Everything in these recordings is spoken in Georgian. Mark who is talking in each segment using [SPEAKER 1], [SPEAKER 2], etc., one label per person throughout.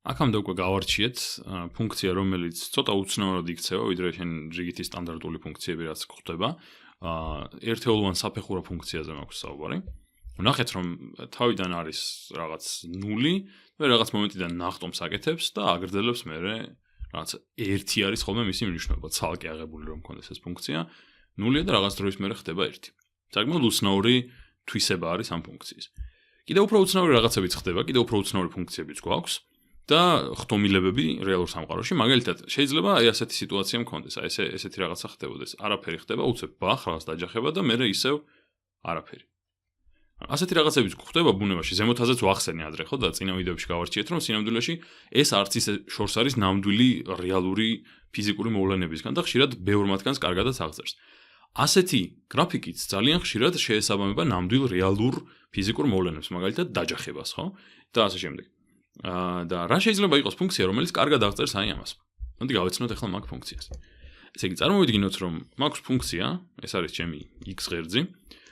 [SPEAKER 1] აქამდე უკვე გავარჩიეთ ფუნქცია, რომელიც ცოტა უცნაურად იქცევა, ვიდრე შენ რიგითი სტანდარტული ფუნქციები, რაც გვხვდება. ერთეულოვან საფეხურა ფუნქციაზე მაქვს საუბარი. ნახეთ, რომ თავიდან არის რაღაც 0 და რაღაც მომენტიდან ნახტომს აკეთებს და აგრძელებს მერე რაღაც 1 არის ხოლმე მისი მნიშვნელობა, ცალკე აღებული რომ მქონდეს ეს ფუნქცია, 0 და რაღაც დროის მერე ხდება 1. საკმაოდ უცნაური თვისება არის ამ ფუნქციის. კიდევ უფრო უცნაური რაღაცებიც ხდება, კიდევ უფრო უცნაური ფუნქციებიც გვაქვს და ხტომილებები რეალურ სამყაროში, მაგალითად, შეიძლება აი ასეთი სიტუაცია მქონდეს, აი ესეთი რაღაცა ხდებოდეს, არაფერი ხდება, უცებ ბახ, რაღაც დაჯახება და მერე ისევ არაფერი. ასეთი რაღაცებიც გვხვდება ბუნებაში, ზემოთაზეც ვახსენე ადრე, ხო და წინა ვიდეოებში გავარჩიეთ, რომ სინამდვილეში ეს არც ისე შორს არის ნამდვილი რეალური ფიზიკური მოვლენებისგან და ხშირად ბევრ მათგანს კარგადაც აღწერს. ასეთი გრაფიკიც ძალიან ხშირად შეესაბამება ნამდვილ რეალურ ფიზიკურ მოვლენებს, მაგალითად დაჯახებას, ხო? და ასე შემდეგ. და რა შეიძლება იყოს ფუნქცია, რომელიც კარგად აღწერს აი ამას. მოდი გავეცნოთ ახლა მაგ ფუნქციას. ესე იგი, წარმოვიდგინოთ, რომ მაქვს ფუნქცია, ეს არის ჩემი x ღერძი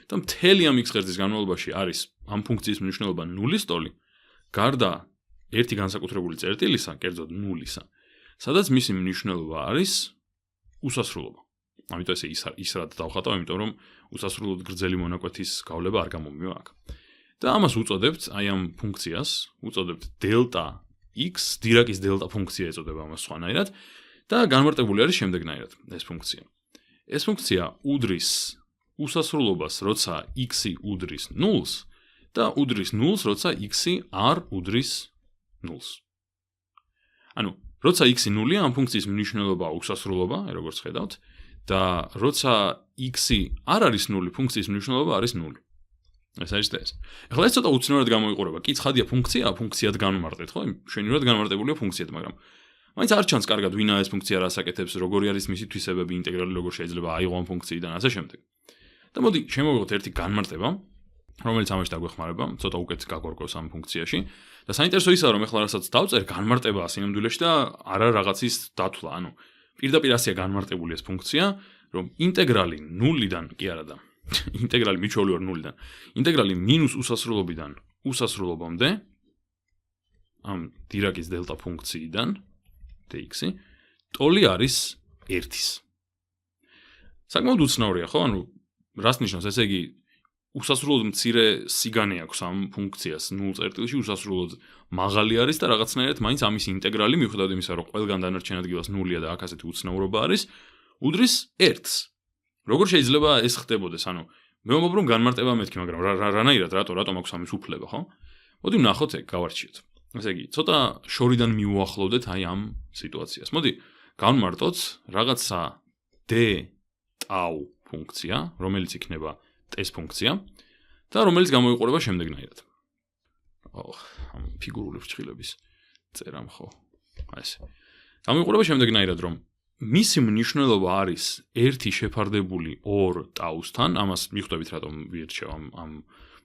[SPEAKER 1] და მთელი ამ x ღერძის განმავლობაში არის ამ ფუნქციის მნიშვნელობა 0-ის ტოლი, გარდა ერთი განსაკუთრებული წერტილისა, კერძოდ 0-ისა, სადაც მისი მნიშვნელობა არის უსასრულობა. ამიტომ ესე ის რად დავხატავ, იმიტომ რომ უსასრულოდ გრძელი მონაკვეთის გავლება არ გამომივა აქ. და ამას უწოდებთ, აი ამ ფუნქციას, უწოდებთ დელტა x, დირაკის დელტა ფუნქცია ეწოდება ამას სხვანაირად და განმარტებული არის შემდეგნაირად ეს ფუნქცია. ეს ფუნქცია უდრის უსასრულობას, როცა x-ი უდრის 0-ს და უდრის 0-ს, როცა x-ი არ უდრის 0-ს. ანუ, როცა x-ი 0-ია, ამ ფუნქციის მნიშვნელობა უსასრულობა, როგორც ხედავთ, და როცა x-ი არ არის 0, ფუნქციის მნიშვნელობა არის 0. ეს არის ეს. ახლა ეს ცოტა უცნაურად გამოიყურება. კი, ცხადია ფუნქციად განმარტეთ, ხო? მშვენივრად განმარტებულია ფუნქციად, მაგრამ მაინც არ ჩანს კარგად ვინა ეს ფუნქცია რას აკეთებს, როგორი არის მისი თვისებები, ინტეგრალი როგორ შეიძლება აიღო ამ ფუნქციიდან, ასე შემდეგ. და მოდი შემოვიღოთ ერთი განმარტება, რომელიც ამაში დაგვეხმარება, ცოტა უკეთ გაგორკოს ამ ფუნქციაში. და საინტერესო ისაა, რომ ახლა რასაც დავწერ განმარტებაა სინამდვილეში და არა რაღაცის დათვლა, ანუ პირდაპირ ასეა განმარტებული ეს ფუნქცია, რომ ინტეგრალი 0-დან, კი არა და ინტეგრალი მიჩვეული ვარ 0-დან. ინტეგრალი მინუს უსასრულობიდან უსასრულობამდე ამ დირაკის დელტა ფუნქციიდან dx-ი ტოლი არის 1-ის. საკმაოდ უცნაურია, ხო? ანუ რას ნიშნავს? ესე იგი, უსასრულოდ მცირე სიგანე აქვს ამ ფუნქციას 0 წერტილში, უსასრულოდ მაღალი არის და რაღაცნაირად მაინც ამის ინტეგრალი, მიუხედავად იმისა, რომ ყველგან დანარჩენ ადგილას 0-ია და აქ ასეთი უცნაურობა არის, უდრის 1-ს. როგორ შეიძლება ეს ხდებოდეს? ანუ მე ვამბობ, რომ განმარტება მეთქი, მაგრამ რანაირად, რატომ აქვს ამის უფლება, ხო? მოდი ვნახოთ ეგ, გავარჩიოთ. ესე იგი, ცოტა შორიდან მივუახლოვდეთ აი ამ სიტუაციას. მოდი განმარტოთ რაღაცა d tau ფუნქცია, რომელიც იქნება t-ს ფუნქცია და რომელიც გამოიყურება შემდეგნაირად. ამ ფიგურული ფრჩხილების წერამ ხო? აი ესე. გამოიყურება შემდეგნაირად, რომ მისი მნიშვნელობა არის 1 შეფარდებული 2 ტაუსთან, ამას მიხვდებით რატომ ვირჩევ ამ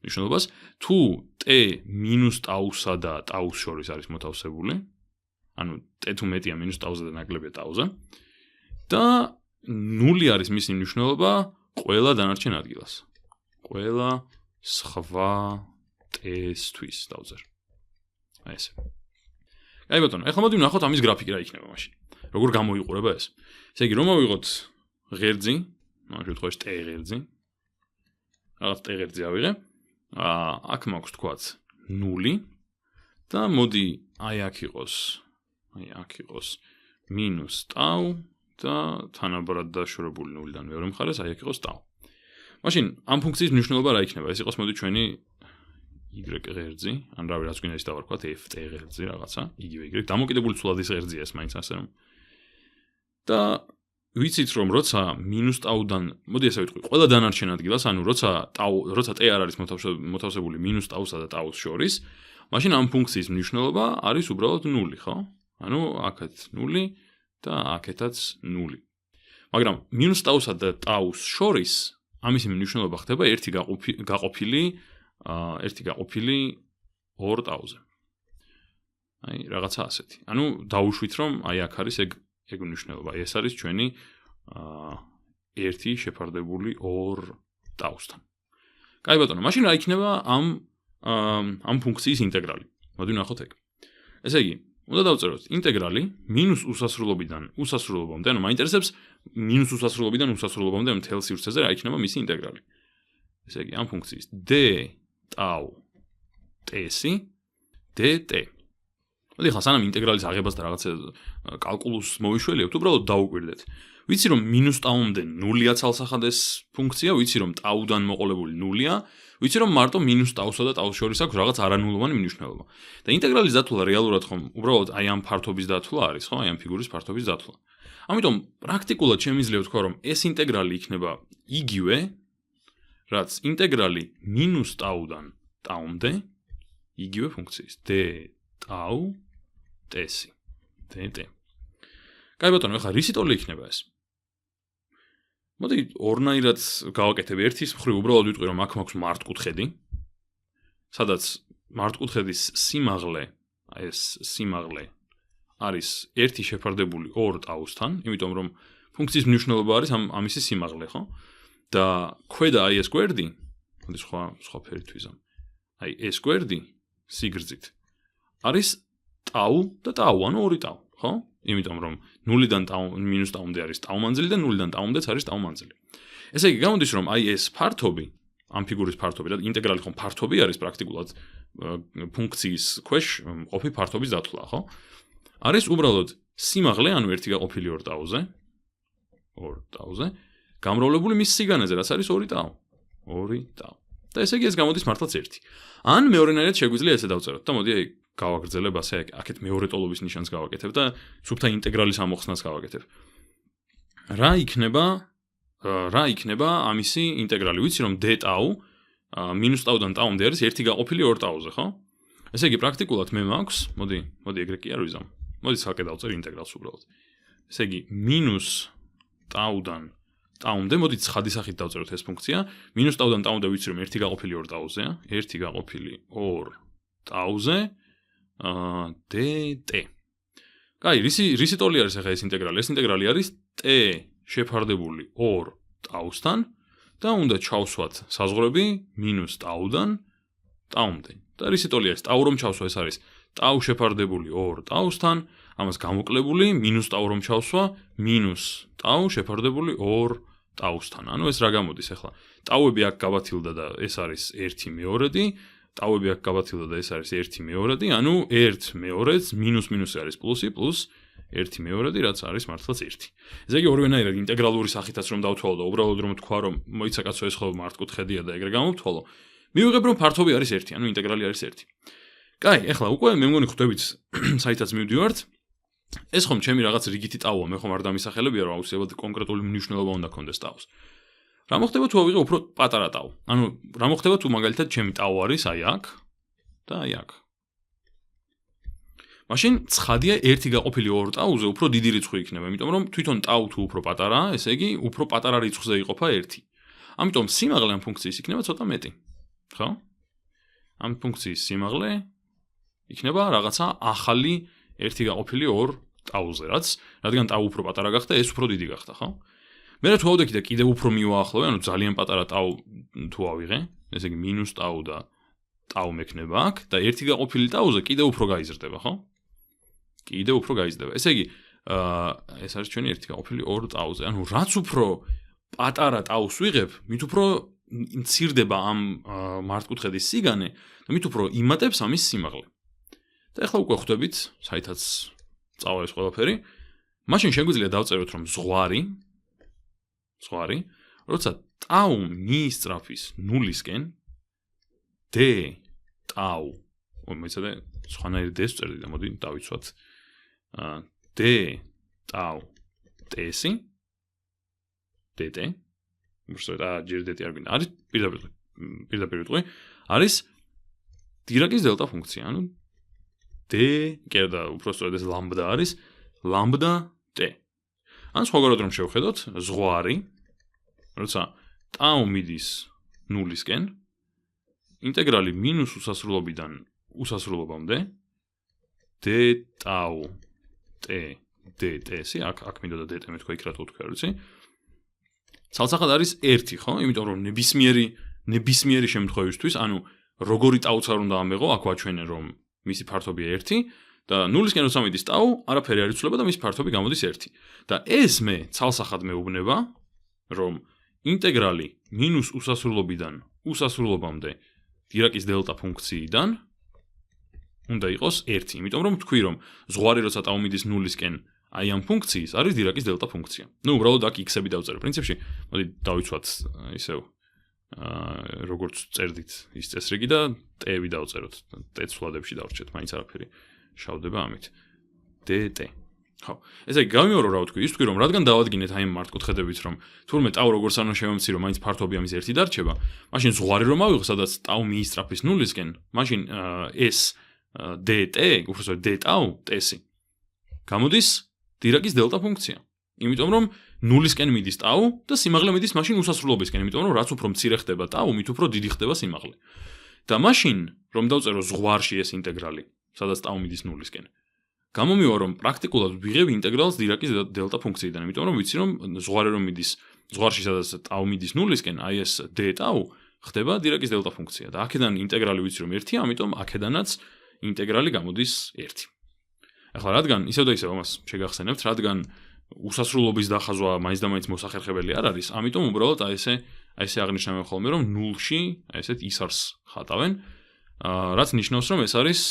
[SPEAKER 1] მნიშვნელობას, თუ t მინუს ტაუსსა და ტაუს შორის არის მოთავსებული, ანუ t თუ მეტია მინუს ტაუზე და ნაკლებია ტაუზე, და 0 არის მისი მნიშვნელობა ყველა დანარჩენ ადგილას. ყველა სხვა t-სთვის დავწერ. აი ესე. აი ბატონო, ახლა მოდი ვნახოთ ამის გრაფიკი რა იქნება მაშინ. როგორ გამოიყურება ეს? ესე იგი, რომ ავიღოთ ღერძი, ამ შემთხვევაში t ღერძი. რაღაც t ღერძი ავიღე. აქ მაქვს თქვათ 0 და მოდი აი აქ იყოს მინუს ტაუ და თანაბრად დაშორებული 0-დან მეორე მხარეს აი აქ იყოს ტაუ. მაშინ ამ ფუნქციის მნიშვნელობა რა იქნება? ეს იყოს მოდი ჩვენი y ღერძი, ან რავი რაც გვინდა ის დავარქვათ f t ღერძი რაღაცა, იგივე y, დამოკიდებული ცვლად ის ღერძია ეს მაინც ასე რომ. და ვიცით რომ როცა მინუს ტაუდან, მოდი ესე ვიტყვი, ყველა დანარჩენ ადგილას, ანუ როცა t არ არის მოთავსებული მინუს ტაუსა და ტაუს შორის, მაშინ ამ ფუნქციის მნიშვნელობა არის უბრალოდ 0, ხო? ანუ აქეთ 0 და აქეთაც 0. მაგრამ მინუს ტაუსა და ტაუს შორის ამისი მნიშვნელობა ხდება 1 გაყოფილი 2 ტაუზე. აი რაღაცა ასეთი. ანუ დავუშვით რომ აი აქ არის ეგ მნიშვნელობა. ეს არის ჩვენი 1 შეფარდებული 2 ტაუსთან. კაი ბატონო, მაშინ რა იქნება ამ ფუნქციის ინტეგრალი? მოდი ვნახოთ ეგ. ესე იგი, უნდა დავწეროთ ინტეგრალი მინუს უსასრულობიდან უსასრულობამდე, ანუ მაინტერესებს მინუს უსასრულობიდან უსასრულობამდე მთელ სივრცეზე რა იქნება მისი ინტეგრალი. ესე იგი, ამ ფუნქციის d ტაუ t-ი dt. მოდი ხა სანამ ინტეგრალის აღებას და რაღაცა კალკულუსს მოვიშველიებთ, უბრალოდ დაუკვირდეთ. ვიცი რომ მინუს ტაუმდე 0-ია ცალსახად ეს ფუნქცია, ვიცი რომ ტაუდან მოყოლებული 0-ია, ვიცი რომ მარტო მინუს ტაუსა და ტაუს შორის აქვს რაღაც არანულოვანი მნიშვნელობა. და ინტეგრალის დათვლა რეალურად ხომ უბრალოდ აი ამ ფართობის დათვლა არის, ხო? აი ამ ფიგურის ფართობის დათვლა. ამიტომ პრაქტიკულად შემიძლია ვთქვა რომ ეს ინტეგრალი იქნება იგივე, რაც ინტეგრალი მინუს ტაუდან ტაუმდე იგივე ფუნქციის d ტაუ t-ი dt. კაი ბატონო, ეხლა რისი ტოლი იქნება ეს? მოდი ორნაირად გავაკეთებ. ერთის მხრივ უბრალოდ ვიტყვი რომ აქ მაქვს მართკუთხედი, სადაც მართკუთხედის სიმაღლე, აი ეს სიმაღლე არის 1 შეფარდებული 2 ტაუსთან, იმიტომ რომ ფუნქციის მნიშვნელობა არის ამისი სიმაღლე, ხო? და ქვედა აი ეს გვერდი, მოდი სხვა ფერით ვიზამ. აი ეს გვერდი სიგრძით არის ტაუ და ტაუ, ანუ 2 ტაუ, ხო? იმიტომ რომ 0-დან მინუს ტაუმდე არის ტაუ მანძილი და 0-დან ტაუმდეც არის ტაუ მანძილი. ესე იგი, გამოდის რომ აი ეს ფართობი, ამ ფიგურის ფართობი და ინტეგრალი ხომ ფართობი არის პრაქტიკულად ფუნქციის ქვეშ ყოფი ფართობის დათვლა, ხო? არის უბრალოდ სიმაღლე, ანუ 1 გაყოფილი 2 ტაუზე, 2 ტაუზე, გამრავლებული მის სიგანეზე, რაც არის 2 ტაუ. 2 ტაუ. და ესე იგი ეს გამოდის მართლაც 1. ან მეორენაირად შეგვიძლია ესე დავწეროთ და მოდი აი გავაგრძელებ ასე აქეთ მეორე ტოლობის ნიშანს გავაკეთებ და სუფთა ინტეგრალის ამოხსნას გავაკეთებ. რა იქნება ამისი ინტეგრალი? ვიცი რომ d ტაუ მინუს ტაუდან ტაუმდე არის 1 გაყოფილი 2 ტაუზე, ხო? ესე იგი პრაქტიკულად მე მაქვს, მოდი ეგრე კი არ ვიზამ. მოდი ცალკე დავწერ ინტეგრალს უბრალოდ. ესე იგი მინუს ტაუდან ტაუმდე, მოდი ცხადი სახით დავწეროთ ეს ფუნქცია. მინუს ტაუდან ტაუმდე ვიცი რომ 1 გაყოფილი 2 ტაუზეა, 1 გაყოფილი 2 ტაუზე dt. კაი, რისი ტოლი არის ახლა ეს ინტეგრალი? ეს ინტეგრალი არის t შეფარდებული 2 ტაუსთან და უნდა ჩავსვათ საზღვრები მინუს ტაუდან ტაუმდე. და რისი ტოლი არის? ტაუ რომ ჩავსვა, ეს არის ტაუ შეფარდებული 2 ტაუსთან, ამას გამოკლებული მინუს ტაუ რომ ჩავსვა, მინუს ტაუ შეფარდებული 2 ტაუსთან. ანუ ეს რა გამოდის ახლა? ტაუები აქ გავათილდა და ეს არის 1/2, ტაუები აქ გავათილდა და ეს არის 1/2, ანუ 1/2-ს მინუს მინუსი არის პლუსი, პლუს 1/2, რაც არის მართლაც 1. ესე იგი ორივენაირად ინტეგრალური სახითაც რომ დავთვალო და უბრალოდ რომ თქვა რომ მოიცა კაცო ეს ხო მართკუთხედია და ეგრე გამოვთვალო, მივიღებ რომ ფართობი არის 1, ანუ ინტეგრალი არის 1. კაი, ახლა უკვე მე მგონი ხვდებით საითაც მივდივართ. ეს ხომ ჩემი რაღაც რიგითი ტაუა, მე ხომ არ დამისახელებია რომ აუცილებლად კონკრეტული მნიშვნელობა უნდა კონდეს ტაუს. რა მოხდება თუ ავიღე უფრო პატარა ტაუ? ანუ რა მოხდება თუ მაგალითად ჩემი ტაუ არის აი აქ და აი აქ. მაშინ ცხადია 1 გაყოფილი 2 ტაუზე უფრო დიდი რიცხვი იქნება, იმიტომ რომ თვითონ ტაუ თუ უფრო პატარაა, ესე იგი უფრო პატარა რიცხვზე იყოფა 1. ამიტომ სიმაღლე ამ ფუნქციის იქნება ცოტა მეტი. ხო? ამ ფუნქციის სიმაღლე იქნება რაღაცა ახალი 1 გაყოფილი 2 ტაუზე, რადგან ტაუ უფრო პატარა გახდა, ეს უფრო დიდი გახდა, ხო? მე თუ ავდექი და კიდევ უფრო მივაახლოვე, ანუ ძალიან პატარა ტაუ თუ ავიღე, ესე იგი მინუს ტაუ და ტაუ მექნება აქ და 1 გაყოფილი ტაუზე კიდევ უფრო გაიზრდება, ხო? კიდევ უფრო გაიზრდება. ესე იგი, ეს არის ჩვენი 1 გაყოფილი 2 ტაუზე. ანუ რაც უფრო პატარა ტაუს ვიღებ, მით უფრო მცირდება ამ მართკუთხედის სიგანე და მით უფრო იმატებს ამის სიმაღლე. და ახლა უკვე ხვდებით, საითაც წავა ეს ყველაფერი. მაშინ შეგვიძლია დავწეროთ რომ ზღვარი, როცა ტაუ მიისწრაფის 0-ისკენ, d ტაუ, მოიცადე, სხვანაირი d-ს წერდი და მოდი დავიცვათ. d ტაუ t-ი, dt, უბრალოდ ჯერ dt არ გვინდა. არის პირდაპირ ვიტყვი, არის დირაკის დელტა ფუნქცია, ანუ d, კერდა, უბრალოდ ეს ლამბდა არის, ლამბდა t. ან სხვაგვარად რომ შევხედოთ, ზღვარი, როცა ტაუ მიდის 0-ისკენ, ინტეგრალი მინუს უსასრულობიდან უსასრულობამდე, d ტაუ t dt-ი, აქ მინდოდა dt მეთქვა, იქ რატო თქვა, ვიცი? ცალსახად არის 1, ხო? იმიტომ რომ ნებისმიერი შემთხვევისთვის, ანუ როგორი ტაუც არ უნდა ამეღო, აქ ვაჩვენე რომ მისი ფართობია 1 და 0-ისკენ როცა მიდის ტაუ, არაფერი არ იცვლება და მის ფართობი გამოდის 1. და ეს მე ცალსახად მეუბნება, რომ ინტეგრალი მინუს უსასრულობიდან უსასრულობამდე დირაკის დელტა ფუნქციიდან უნდა იყოს 1, იმიტომ რომ თქვი რომ ზღვარი როცა ტაუ მიდის 0-ისკენ აი ამ ფუნქციის არის დირაკის დელტა ფუნქცია. ნუ უბრალოდ აქ x-ები დავწერე. პრინციპში, მოდი დავიცვათ ისევ როგორც წერდით ის წესრიგი და t-ები დავწეროთ. t ცვლადებში დავრჩეთ, მაინც არაფერი შავდება ამით. dt. ხო. ესე იგი გავიმეორო რა ვთქვი, ის თქვი რომ რადგან დავადგინეთ აი ამ მართკუთხედებით რომ თურმე ტაუ როგორც არ უნდა შევამცირო, მაინც ფართობი ამის 1 დარჩება, მაშინ ზღვარი რომ ავიღო, სადაც ტაუ მიისწრაფის 0-ისკენ, მაშინ ეს dt, უბრალოდ d ტაუ, t-ი გამოდის დირაკის დელტა ფუნქცია. იმიტომ რომ 0-ისკენ მიდის ტაუ და სიმაღლე მიდის მაშინ უსასრულობისკენ, იმიტომ რომ რაც უფრო მცირე ხდება ტაუ, მით უფრო დიდი ხდება სიმაღლე. და მაშინ რომ დავწერო ზღვარში ეს ინტეგრალი, სადაც ტაუ მიდის 0-ისკენ. გამომივა რომ პრაქტიკულად ვიღებ ინტეგრალს დირაკის დელტა ფუნქციიდან, იმიტომ რომ ვიცი რომ ზღვარი რომ მიდის ზღვარში სადაც ტაუ მიდის 0-ისკენ, აი ეს d ტაუ ხდება დირაკის დელტა ფუნქცია და აქედან ინტეგრალი ვიცი რომ 1-ია, ამიტომ აქედანაც ინტეგრალი გამოდის 1. ახლა რადგან ისევ და ისევ ამას შეგახსენებთ, რადგან უსასრულობის დახაზვა მაინც და მაინც მოსახერხებელი არ არის, ამიტომ უბრალოდ აი ესე აღნიშნავენ ხოლმე რომ 0-ში აი ესეთ ისარს ხატავენ, რაც ნიშნავს რომ ეს არის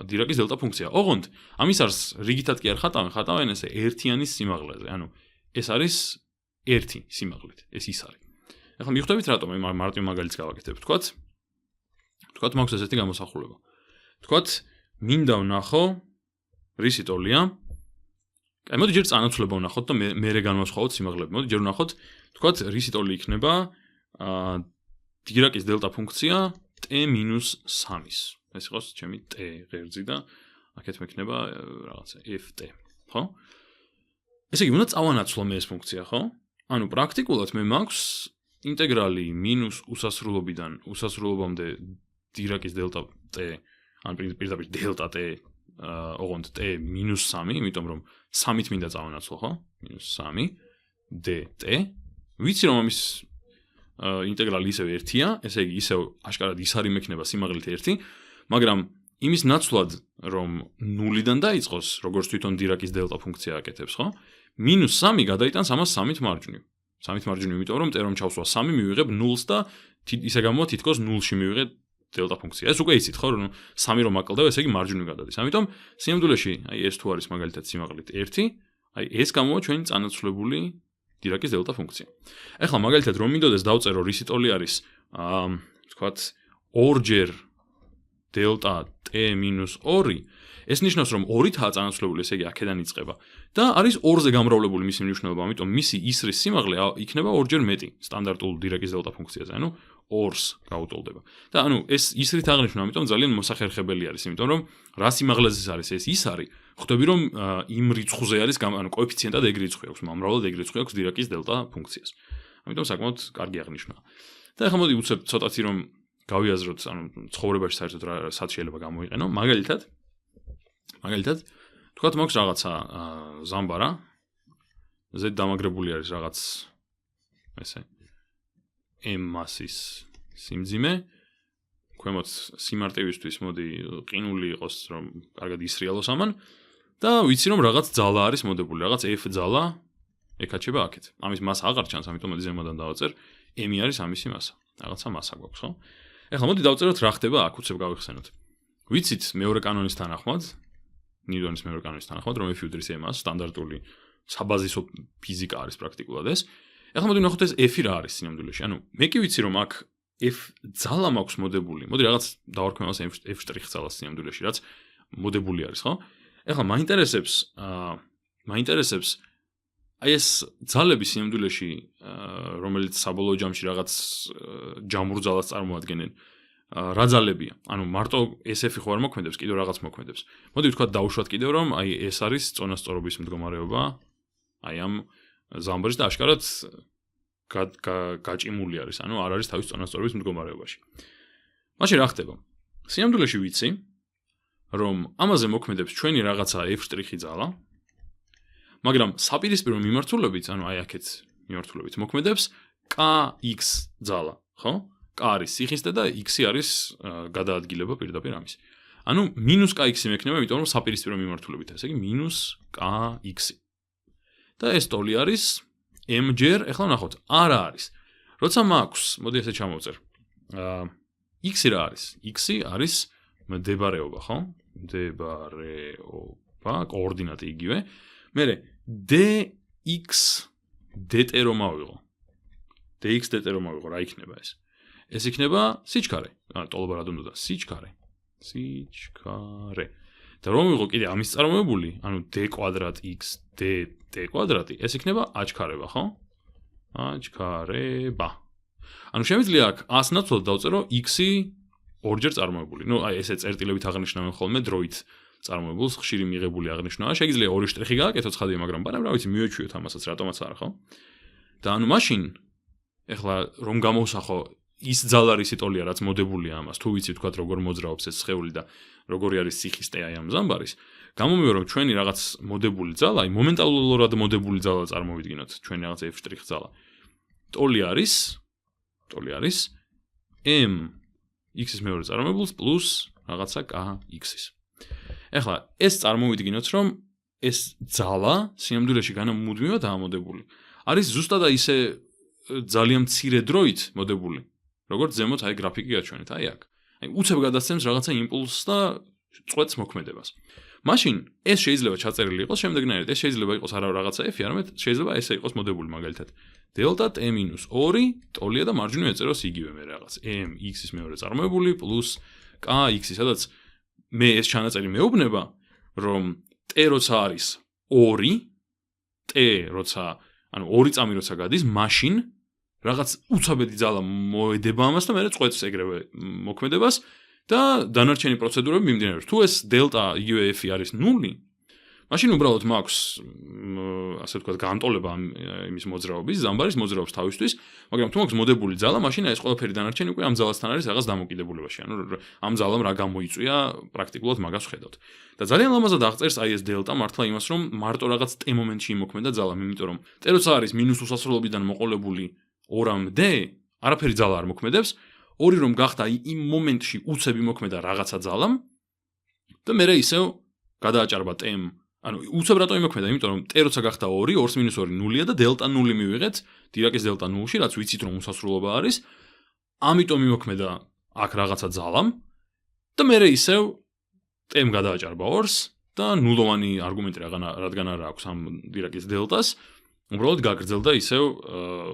[SPEAKER 1] დირაკის დელტა ფუნქცია. ოღონდ ამ ისარს რიგითად კი არ ხატავენ ესე ერთიანის სიმაღლეზე, ანუ ეს არის 1 სიმაღლით, ეს ის არის. ახლა მიხვდებით რატომ მარტივ მაგალითს გავაკეთებ, თქვათ მაქვს ესეთი გამოსახულება. თქვათ მინდა ვნახო რისი ტოლია. აი მოდი ჯერ წანაცვლება ვნახოთ და მერე განვასხვაოთ სიმაღლეები. მოდი ჯერ ვნახოთ, თქვათ რისი ტოლი იქნება დირაკის დელტა ფუნქცია t-3-ის. ეს იყოს ჩემი t ღერძი და აქეთ მექნება რაღაცა ft, ხო? ესე იგი, უნდა წავანაცვლო მე ეს ფუნქცია, ხო? ანუ პრაქტიკულად მე მაქვს ინტეგრალი მინუს უსასრულობიდან უსასრულობამდე დირაკის დელტა t, ან პირდაპირ დელტა t, ოღონდ t-3, იმიტომ რომ 3-ით მინდა წავანაცვლო, ხო? -3 dt. ვიცი რომ ამის ინტეგრალი ისევ 1-ია, ესე იგი ისევ აშკარად ის არის მექნება სიმაღლით 1, მაგრამ იმის ნაცვლად რომ 0-დან დაიწყოს, როგორც თვითონ დირაკის დელტა ფუნქცია აკეთებს, ხო? -3 გადაიტანს ამას 3-ით მარჯვნივ. 3-ით მარჯვნივ, იმიტომ რომ t რომ ჩავსვა 3 მივიღებ 0-ს და ისე გამოვა თითქოს 0-ში მივიღებ დელტა ფუნქცია. ეს უკვე იცით, ხო, რომ 3 რომ აკლდავ, ესე იგი მარჯვნივ გადადის. ამიტომ სინამდვილეში, აი ეს თუ არის მაგალითად სიმაღლით 1, აი ეს გამოვა ჩვენი წანაცვლებული დირაკის დელტა ფუნქცია. ეხლა მაგალითად რომ მინდოდეს დავწერო რისი ტოლი არის, თქვათ 2-ჯერ დელტა t-2, ეს ნიშნავს რომ 2-თაა წანაცვლებული, ესე იგი აქედან იწყება და არის 2-ზე გამრავლებული მისი მნიშვნელობა, ამიტომ მისი ისრის სიმაღლე იქნება 2-ჯერ მეტი სტანდარტულ დირაკის დელტა ფუნქციაზე, ანუ 2-ს გაუტოლდება. და ანუ ეს ისრით აღნიშნა, ამიტომ ძალიან მოსახერხებელი არის, იმიტომ რომ რა სიმაღლეზე არის ეს ის არის, ხვდები რომ იმ რიცხვზე არის, ანუ კოეფიციენტად ეგ რიცხვი აქვს, მომრავლად ეგ რიცხვი აქვს დირაკის დელტა ფუნქციას. ამიტომ საკმაოდ კარგი აღნიშვნაა. და ახლა მოდი უცებ ცოტათი რომ გავიაზროთ, ანუ ცხოვრებაში საერთოდ რა სად შეიძლება გამოიყენო. მაგალითად, თქვათ მაქვს რაღაცა ზამბარა, ზედ დამაგრებული არის რაღაც ესე m მასის სიმძიმე, ქვემოთ სიმარტივისთვის მოდი ყინული იყოს, რომ კარგად ისრიალოს ამან და ვიცი რომ რაღაც ძალა არის მოდებული, რაღაც f ძალა ეკაჩება აქეთ. ამის მასა აღარ ჩანს, ამიტომ მოდი ზემოდან დავაწერ, m არის ამისი მასა. რაღაცა მასა გვაქვს, ხო? ეხლა მოდი დავწეროთ რა ხდება აქ, უცებ გავიხსენოთ. ვიცით მეორე კანონის თანახმად, ნიუტონის მეორე კანონის თანახმად, რომ f უდრის m-ს, სტანდარტული საბაზისო ფიზიკა არის პრაქტიკულად ეს. ეხლა მოდი ვნახოთ ეს f რა არის სინამდვილეში. ანუ მე კი ვიცი რომ აქ f ძალა მაქვს მოდებული. მოდი რაღაც დავარქვი მას f' ძალას სინამდვილეში, რაც მოდებული არის, ხო? ეხლა მაინტერესებს აი ეს ძალები სინამდვილეში, რომელიც საბოლოო ჯამში რაღაც ჯამურ ძალას წარმოადგენენ, რა ძალებია? ანუ მარტო ეს f ხო არ მოქმედებს, კიდევ რაღაც მოქმედებს. მოდი ვთქვათ დავუშვათ კიდევ რომ აი ეს არის წონასწორობის მდგომარეობა, აი ამ ზამბრის და აშკარად გაჭიმული არის, ანუ არ არის თავის წონასწორობის მდგომარეობაში. მაშინ რა ხდება? სინამდვილეში ვიცი, რომ ამაზე მოქმედებს ჩვენი რაღაცა f' ძალა, მაგრამ საპირისპირო მიმართულებით, ანუ აი აქეთ მიმართულებით მოქმედებს kx ძალა, ხო? k არის სიხისტე და x არის გადაადგილება პირდაპირ ამის. ანუ minus kx-ი მექნება, იმიტომ რომ საპირისპირო მიმართულებით, ესე იგი -kx. და ეს ტოლი არის m ჯერ, ეხლა ვნახოთ, არა არის. როცა მაქვს, მოდი ესე ჩამოვწერ. x-ი რა არის? x-ი არის მდებარეობა, ხო? მდებარეობა, კოორდინატი იგივე. მერე dx dt რომ ავიღო. dx dt რომ ავიღო, რა იქნება ეს? ეს იქნება სიჩქარე. ტოლობა რა უნდა და სიჩქარე. სიჩქარე. და რომ ვიღო კიდე ამის წარმოებული, ანუ d კვადრატ x dt კვადრატი, ეს იქნება აჩქარება, ხო? აჩქარება. ანუ შემიძლია აქ 100 ნაცვლად დავწერო x-ი ორჯერ წარმოებული. ნუ აი ესე წერტილებით აღნიშნავენ ხოლმე დროით წარმოებულს, ხშირი მიღებული აღნიშვნაა. შეიძლება ორი შტრიხი გააკეთო ცხადია, მაგრამ ბანამ რა ვიცი, მივეჩვიოთ ამასაც რატომაც არა, ხო? და ანუ მაშინ ეხლა რომ გამოვსახო ის ძალარისი ტოლია, რაც მოდებულია ამას, თუ ვიცი თქვა როგორ მოძრაობს ეს სხეული და როგორი არის სიხის ტე აი ამ ზამბარის, გამომივა რომ ჩვენი რაღაც მოდებული ძალა, აი მომენტალურად მოდებული ძალა წარმოვიდგინოთ, ჩვენი რაღაც f' ძალა. ტოლი არის m x-ის მეორე წარმოებულს პლუს რაღაცა kx-ის. ეხლა ეს წარმოვიდგინოთ, რომ ეს ძალა სიამდვილეში განამუდმივად ამოდებული. არის ზუსტად ისე ძალიან მცირე დროით მოდებული. როგორც ზემოთ აი გრაფიკი გაჩვენეთ, აი აქ. აი უცებ გადასცემს რაღაცა იმპულსს და წვეთს მოქმედებას. მაშინ ეს შეიძლება ჩაწერილი იყოს შემდეგნაირად, ეს შეიძლება იყოს არა რაღაცა f-ი, არამედ შეიძლება ესე იყოს მოდებული მაგალითად. დელტა t-2 ტოლია და მარჯვნივ ეწეროს იგივე მე რაღაც m x-ის მეორე წარმოებული პლუს kx-ი, სადაც მე ეს ჩანაწერი მეუბნება, რომ t როცა არის 2, t როცა, ანუ 2 წამი როცა გადის, მაშინ რაღაც უცაბედი ძალა მოედება ამას და მე წვეთს ეგრევე მოქმედებას და დანარჩენი პროცედურები მიმდინარეობს. თუ ეს დელტა იგივე f-ი არის 0, მაშინ უბრალოდ მაქვს ასე ვთქვათ განტოლება იმის მოძრაობის, ზამბარის მოძრაობის თავისთვის, მაგრამ თუ მაქვს მოდებული ძალა, მაშინ ეს ყველაფერი დანარჩენი უკვე ამ ძალასთან არის რაღაც დამოკიდებულებაში. ანუ ამ ძალამ რა გამოიწვია, პრაქტიკულად მაგას ვხედავთ. და ძალიან ლამაზად აღწერს აი ეს დელტა მართლა იმას, რომ მარტო რაღაც t მომენტში იმოქმედა ძალა, იმიტომ რომ t როცა არის მინუს უსასრულობიდან მოყოლებული 2-მდე, არაფერი ძალა არ მოქმედებს, 2 რომ გახდა იმ მომენტში უცებ იმოქმედა რაღაცა ძალამ და მე ისევ გადააჭარბა t-მ. ანუ უცებ რატო იმოქმედა, იმიტომ რომ t როცა გახდა 2, 2 - 2 0-ია და დელტა 0 მივიღეთ, დირაკის დელტა 0-ში, რაც ვიცით რომ უსასრულობა არის. ამიტომ იმოქმედა აქ რაღაცა ძალამ და მე ისევ t-მ გადააჭარბა 2-ს და ნულოვანი არგუმენტი რადგან არ აქვს ამ დირაკის დელტას. უბრალოდ გაგრძელდა ისევ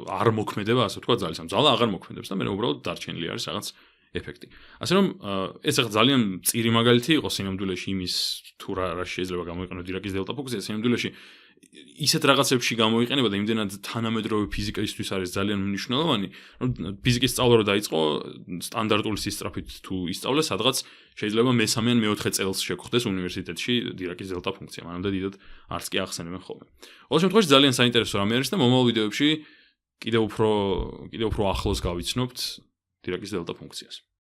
[SPEAKER 1] არ მოქმედება, ასე ვთქვათ, ძალის ამ ძალა აღარ მოქმედებს და მე უბრალოდ დარჩენილი არის რაღაც ეფექტი. ასე რომ ეს ახლა ძალიან წირი მაგალითი იყო სინამდვილეში იმის თუ რა შეიძლება გამოიყენო დირაკის დელტა ფუნქცია სინამდვილეში ისეთ რაღაცებში გამოიყენება და იმდენად თანამედროვე ფიზიკისთვის არის ძალიან მნიშვნელოვანი, რომ ფიზიკის სწავლა რო დაიწყო სტანდარტული სისწრაფით თუ ისწავლე, სადღაც შეიძლება მე-3 ან მე-4 წელს შეგხვდეს უნივერსიტეტში დირაკის დელტა ფუნქცია, მანამდე დიდად არც კი ახსენებენ ხოლმე. ყოველ შემთხვევაში ძალიან საინტერესო რამე არის და მომავალ ვიდეოებში კიდევ უფრო ახლოს გავიცნობთ დირაკის დელტა ფუნქციას.